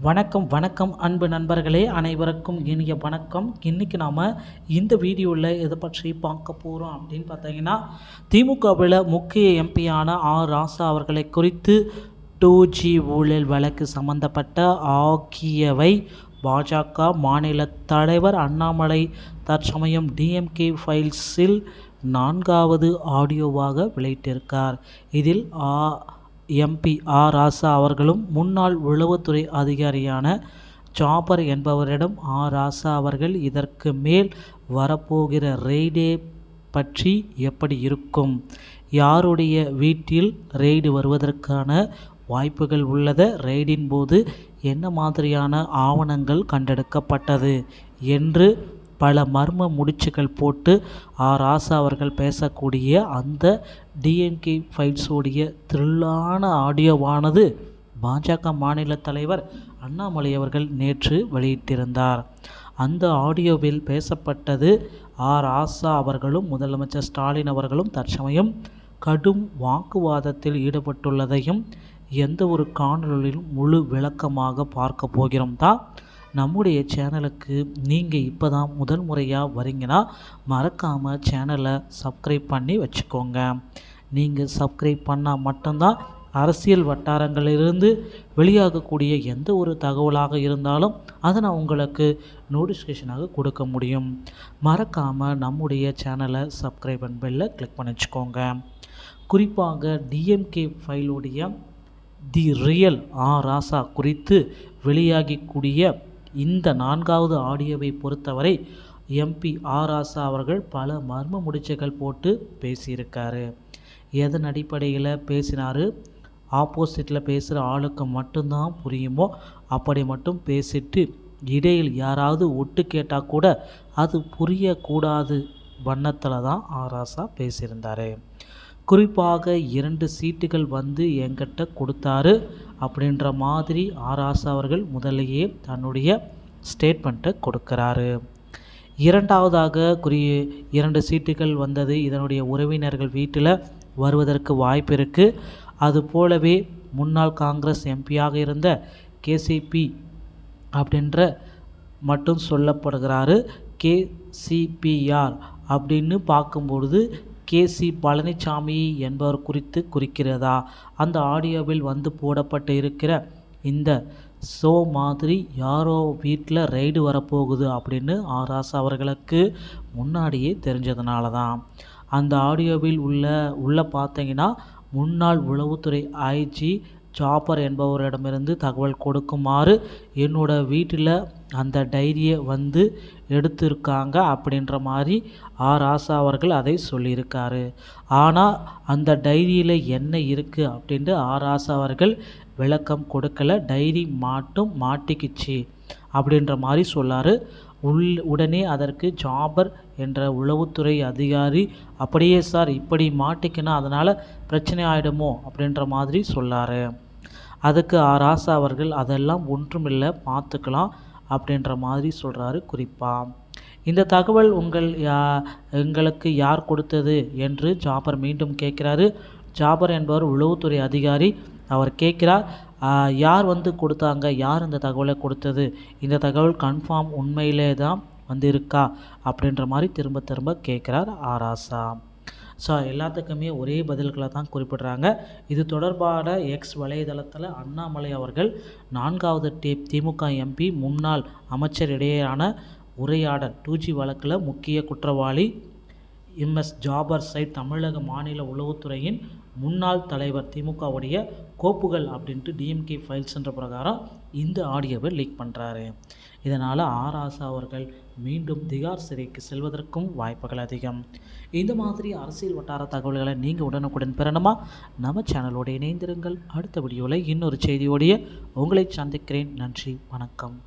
வணக்கம் வணக்கம் அன்பு நண்பர்களே, அனைவருக்கும் இனிய வணக்கம். இன்றைக்கி நாம் இந்த வீடியோவில் எதை பற்றி பார்க்க போகிறோம் அப்படின்னு பார்த்தீங்கன்னா, திமுகவில் முக்கிய எம்பியான ராசா அவர்களை குறித்து 2G ஊழல் வழக்கு சம்பந்தப்பட்ட ஆகியவை பாஜக மாநில தலைவர் அண்ணாமலை தற்சமயம் டிஎம்கே ஃபைல்ஸில் 4வது ஆடியோவாக வெளியிட்டிருக்கார். இதில் எம்பி ராசா அவர்களும் முன்னாள் உளவுத்துறை அதிகாரியான ஜாபர் என்பவரிடம் ராசா அவர்கள் இதற்கு மேல் வரப்போகிற ரெய்டே பற்றி எப்படி இருக்கும், யாருடைய வீட்டில் ரெய்டு வருவதற்கான வாய்ப்புகள் உள்ளது, ரெய்டின் போது என்ன மாதிரியான ஆவணங்கள் கண்டெடுக்கப்பட்டது என்று பல மர்ம முடிச்சுகள் போட்டு ராசா அவர்கள் பேசக்கூடிய அந்த டிஎம்கே ஃபைல்ஸோடைய த்ரில்லான ஆடியோவானது பாஜக மாநில தலைவர் அண்ணாமலை அவர்கள் நேற்று வெளியிட்டிருந்தார். அந்த ஆடியோவில் பேசப்பட்டது ராசா அவர்களும் முதலமைச்சர் ஸ்டாலின் அவர்களும் தற்சமயம் கடும் வாக்குவாதத்தில் ஈடுபட்டுள்ளதையும் எந்த ஒரு காணொலியிலும் முழு விளக்கமாக பார்க்க போகிறோம் தான். நம்முடைய சேனலுக்கு நீங்கள் இப்போ தான் முதல் முறையாக வரீங்கன்னா மறக்காமல் சேனலை சப்ஸ்கிரைப் பண்ணி வச்சுக்கோங்க. நீங்கள் சப்ஸ்கிரைப் பண்ணால் மட்டும்தான் அரசியல் வட்டாரங்களிலிருந்து வெளியாகக்கூடிய எந்த ஒரு தகவலாக இருந்தாலும் அதை நான் உங்களுக்கு நோட்டிஃபிகேஷனாக கொடுக்க முடியும். மறக்காமல் நம்முடைய சேனலை சப்ஸ்கிரைப் அண்ட் பெல்லை கிளிக் பண்ணி வச்சுக்கோங்க. குறிப்பாக டிஎம்கே ஃபைலுடைய தி ரியல் ராசா குறித்து வெளியாகக்கூடிய இந்த 4வது ஆடியோவை பொறுத்தவரை எம்பி ராசா அவர்கள் பல மர்ம முடிச்சுகள் போட்டு பேசியிருக்காரு. எதன் அடிப்படையில் பேசினார், ஆப்போசிட்டில் பேசுகிற ஆளுக்கு மட்டும்தான் புரியுமோ அப்படி மட்டும் பேசிட்டு இடையில் யாராவது ஒட்டு கேட்டால் கூட அது புரியக்கூடாது வண்ணத்தில் தான் ராசா பேசியிருந்தார். குறிப்பாக 2 சீட்டுகள் வந்து என்கிட்ட கொடுத்தாரு அப்படின்ற மாதிரி ராசா அவர்கள் முதலையே தன்னுடைய ஸ்டேட்மெண்ட்டை கொடுக்குறாரு. இரண்டாவதாக 2 சீட்டுகள் வந்தது இதனுடைய உறவினர்கள் வீட்டில் வருவதற்கு வாய்ப்பு இருக்குது. அது போலவே முன்னாள் காங்கிரஸ் எம்பியாக இருந்த கேசிபி அப்படின்ற மட்டும் சொல்லப்படுகிறாரு. கேசிபிஆர் அப்படின்னு பார்க்கும்பொழுது கேசி பழனிசாமி என்பவர் குறித்து குறிக்கிறதா, அந்த ஆடியோவில் வந்து போடப்பட்டு இருக்கிற இந்த ஷோ மாதிரி யாரோ வீட்டில் ரெய்டு வரப்போகுது அப்படின்னு ராசா அவர்களுக்கு முன்னாடியே தெரிஞ்சதுனால தான். அந்த ஆடியோவில் உள்ள பார்த்தீங்கன்னா முன்னாள் உளவுத்துறை ஐஜி ஜாபர் என்பவரிடமிருந்து தகவல் கொடுக்குமாறு என்னோட வீட்டில் அந்த டைரியை வந்து எடுத்திருக்காங்க அப்படின்ற மாதிரி ராசா அவர்கள் அதை சொல்லியிருக்காரு. ஆனால் அந்த டைரியில் என்ன இருக்குது அப்படின்ட்டு ராசா அவர்கள் விளக்கம் கொடுக்கல. டைரி மட்டும் மாட்டிக்கிச்சு அப்படின்ற மாதிரி சொல்லார். உடனே அதற்கு ஜாபர் என்ற உளவுத்துறை அதிகாரி அப்படியே சார் இப்படி மாட்டிக்கினா அதனால் பிரச்சனை ஆகிடுமோ அப்படின்ற மாதிரி சொல்லார். அதுக்கு ராசா அவர்கள் அதெல்லாம் ஒன்றுமில்லை பார்த்துக்கலாம் அப்படின்ற மாதிரி சொல்கிறாரு. குறிப்பாக இந்த தகவல் எங்களுக்கு யார் கொடுத்தது என்று ஜாபர் மீண்டும் கேட்குறாரு. ஜாபர் என்பவர் உளவுத்துறை அதிகாரி. அவர் கேட்குறார், யார் வந்து கொடுத்தாங்க, யார் இந்த தகவலை கொடுத்தது, இந்த தகவல் கன்ஃபார்ம் உண்மையிலே தான் வந்து இருக்கா அப்படின்ற மாதிரி திரும்ப திரும்ப கேட்குறார் ராசா. ஸோ எல்லாத்துக்குமே ஒரே பதில்களை தான் குறிப்பிட்றாங்க. இது தொடர்பான எக்ஸ் வலைதளத்தில் அண்ணாமலை அவர்கள் 4வது திமுக எம்பி முன்னாள் அமைச்சர் இடையேயான உரையாடல் 2G வழக்கில் முக்கிய குற்றவாளி எம்எஸ் ஜாபர் சைட் தமிழக மாநில உளவுத்துறையின் முன்னாள் தலைவர் திமுகவுடைய கோப்புகள் அப்படின்ட்டு டிஎம்கே ஃபைல்ஸ்ன்ற பிரகாரம் இந்த ஆடியோவை லீக் பண்ணுறாரு. இதனால் ராசா அவர்கள் மீண்டும் திகார் சிறைக்கு செல்வதற்கும் வாய்ப்புகள் அதிகம். இந்த மாதிரி அரசியல் வட்டார தகவல்களை நீங்கள் உடனுக்குடன் பெறணுமா, நம்ம சேனலோடு இணைந்திருங்கள். அடுத்த வீடியோவில் இன்னொரு செய்தியோடைய உங்களை சந்திக்கிறேன். நன்றி, வணக்கம்.